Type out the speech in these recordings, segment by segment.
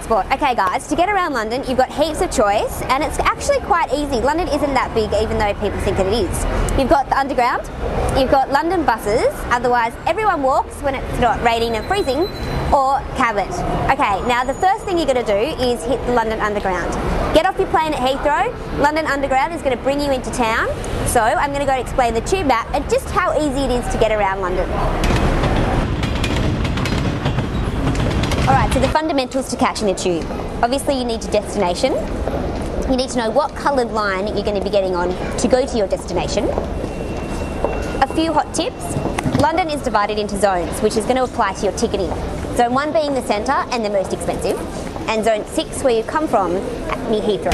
transport. Okay guys, to get around London you've got heaps of choice and it's actually quite easy. London isn't that big even though people think that it is. You've got the Underground, you've got London buses, otherwise everyone walks when it's not raining and freezing, or Cabot. Okay, now the first thing you're going to do is hit the London Underground. Get off your plane at Heathrow. London Underground is going to bring you into town. So I'm going to go explain the tube map and just how easy it is to get around London. Alright, so the fundamentals to catching the tube. Obviously you need your destination. You need to know what coloured line you're going to be getting on to go to your destination. A few hot tips. London is divided into zones, which is going to apply to your ticketing. Zone 1 being the centre and the most expensive, and Zone 6 where you come from near Heathrow.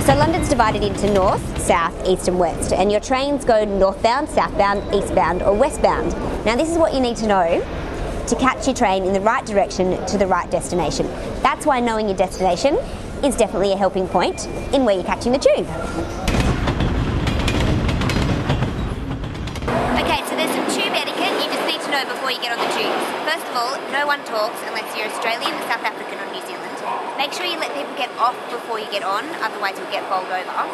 So London's divided into north, south, east and west, and your trains go northbound, southbound, eastbound or westbound. Now this is what you need to know to catch your train in the right direction to the right destination. That's why knowing your destination is definitely a helping point in where you're catching the tube. Okay, so there's some tube etiquette you just need to know before you get on the tubes. First of all, no one talks unless you're Australian, South African or New Zealand. Make sure you let people get off before you get on, otherwise you'll get bowled over.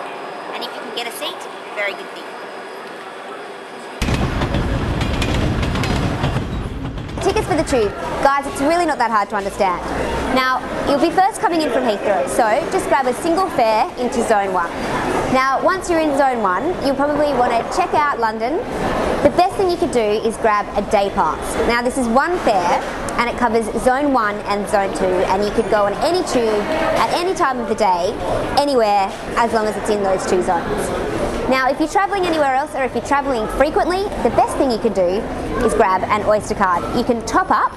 And if you can get a seat, very good thing. Tickets for the tube. Guys, it's really not that hard to understand. Now, you'll be first coming in from Heathrow, so just grab a single fare into Zone 1. Now, once you're in Zone 1, you'll probably want to check out London. The best thing you could do is grab a day pass. Now, this is one fare, and it covers Zone 1 and Zone 2, and you could go on any tube at any time of the day, anywhere, as long as it's in those two zones. Now, if you're travelling anywhere else or if you're travelling frequently, the best thing you can do is grab an Oyster card. You can top up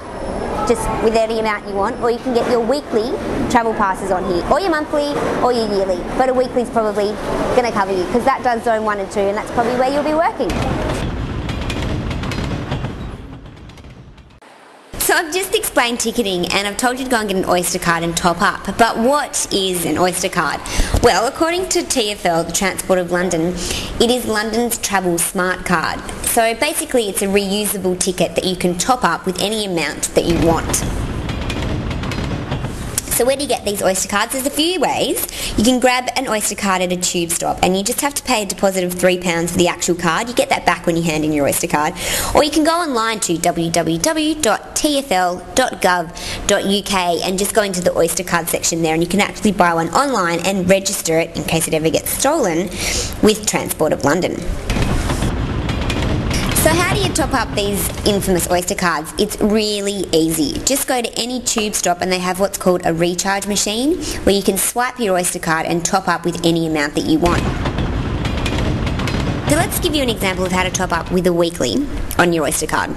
just with any amount you want, or you can get your weekly travel passes on here, or your monthly or your yearly, but a weekly is probably going to cover you because that does Zone 1 and 2 and that's probably where you'll be working. So I've just explained ticketing and I've told you to go and get an Oyster card and top up. But what is an Oyster card? Well, according to TfL, the Transport of London, it is London's travel smart card. So basically it's a reusable ticket that you can top up with any amount that you want. So where do you get these Oyster cards? There's a few ways. You can grab an Oyster card at a tube stop and you just have to pay a deposit of £3 for the actual card. You get that back when you hand in your Oyster card. Or you can go online to www.tfl.gov.uk and just go into the Oyster card section there and you can actually buy one online and register it in case it ever gets stolen with Transport of London. So how do you top up these infamous Oyster cards? It's really easy. Just go to any tube stop and they have what's called a recharge machine where you can swipe your Oyster card and top up with any amount that you want. So let's give you an example of how to top up with a weekly on your Oyster card.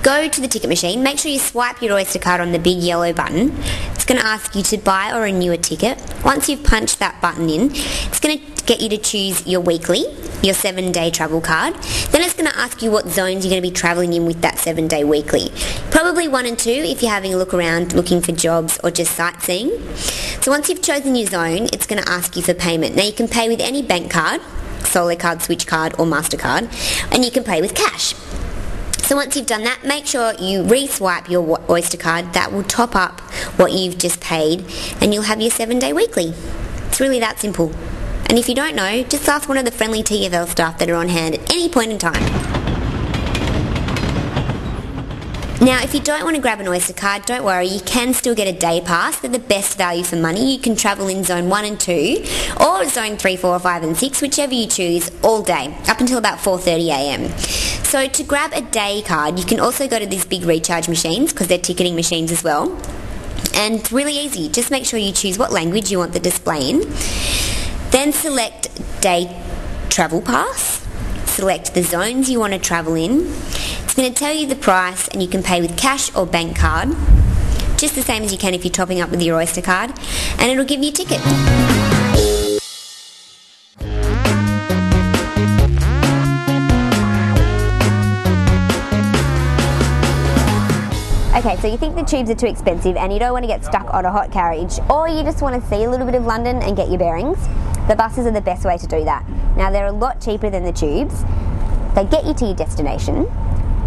Go to the ticket machine, make sure you swipe your Oyster card on the big yellow button. It's going to ask you to buy or renew a ticket. Once you've punched that button in, it's going to get you to choose your weekly, your 7-day travel card. Then it's going to ask you what zones you're going to be travelling in with that 7-day weekly. Probably 1 and 2 if you're having a look around looking for jobs or just sightseeing. So once you've chosen your zone, it's going to ask you for payment. Now you can pay with any bank card, Solo card, Switch card or MasterCard, and you can pay with cash. So once you've done that, make sure you re-swipe your Oyster card. That will top up what you've just paid and you'll have your 7-day weekly. It's really that simple. And if you don't know, just ask one of the friendly TfL staff that are on hand at any point in time. Now, if you don't want to grab an Oyster card, don't worry, you can still get a day pass. They're the best value for money. You can travel in Zone 1 and 2, or Zone 3, 4, 5 and 6, whichever you choose, all day, up until about 4:30 a.m. So to grab a day card, you can also go to these big recharge machines, because they're ticketing machines as well. And it's really easy. Just make sure you choose what language you want the display in. Then select Day Travel Pass. Select the zones you want to travel in. It's going to tell you the price and you can pay with cash or bank card. Just the same as you can if you're topping up with your Oyster card. And it'll give you a ticket. Okay, so you think the tubes are too expensive and you don't want to get stuck on a hot carriage, or you just want to see a little bit of London and get your bearings, the buses are the best way to do that. Now, they're a lot cheaper than the tubes. They get you to your destination.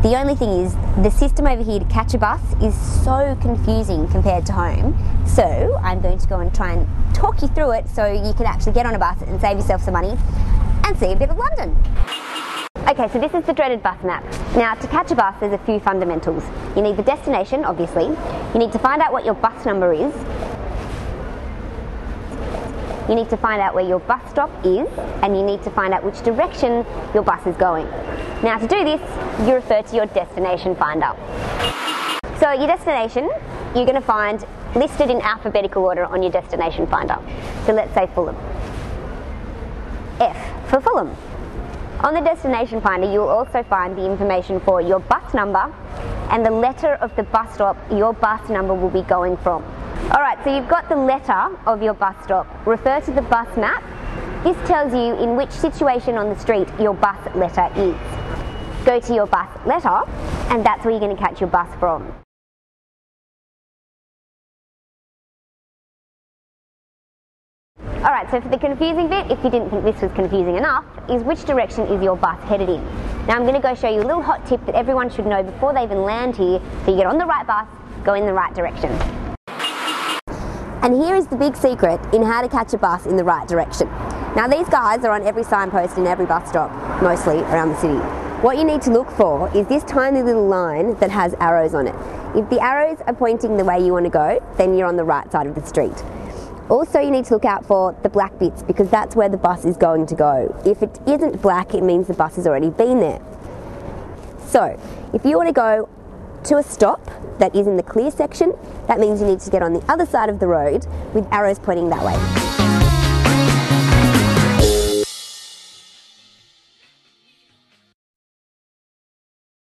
The only thing is, the system over here to catch a bus is so confusing compared to home. So I'm going to go and try and talk you through it so you can actually get on a bus and save yourself some money and see a bit of London. Okay, so this is the dreaded bus map. Now, to catch a bus, there's a few fundamentals. You need the destination, obviously. You need to find out what your bus number is. You need to find out where your bus stop is, and you need to find out which direction your bus is going. Now, to do this, you refer to your destination finder. So your destination, you're going to find listed in alphabetical order on your destination finder. So let's say Fulham. F for Fulham. On the destination finder, you'll also find the information for your bus number and the letter of the bus stop your bus number will be going from. Alright, so you've got the letter of your bus stop. Refer to the bus map. This tells you in which situation on the street your bus letter is. Go to your bus letter, and that's where you're going to catch your bus from. Alright, so for the confusing bit, if you didn't think this was confusing enough, is which direction is your bus headed in. Now I'm going to go show you a little hot tip that everyone should know before they even land here, so you get on the right bus, go in the right direction. And here is the big secret in how to catch a bus in the right direction. Now these guys are on every signpost in every bus stop, mostly around the city. What you need to look for is this tiny little line that has arrows on it. If the arrows are pointing the way you want to go, then you're on the right side of the street. Also, you need to look out for the black bits because that's where the bus is going to go. If it isn't black, it means the bus has already been there. So, if you want to go to a stop that is in the clear section, that means you need to get on the other side of the road with arrows pointing that way.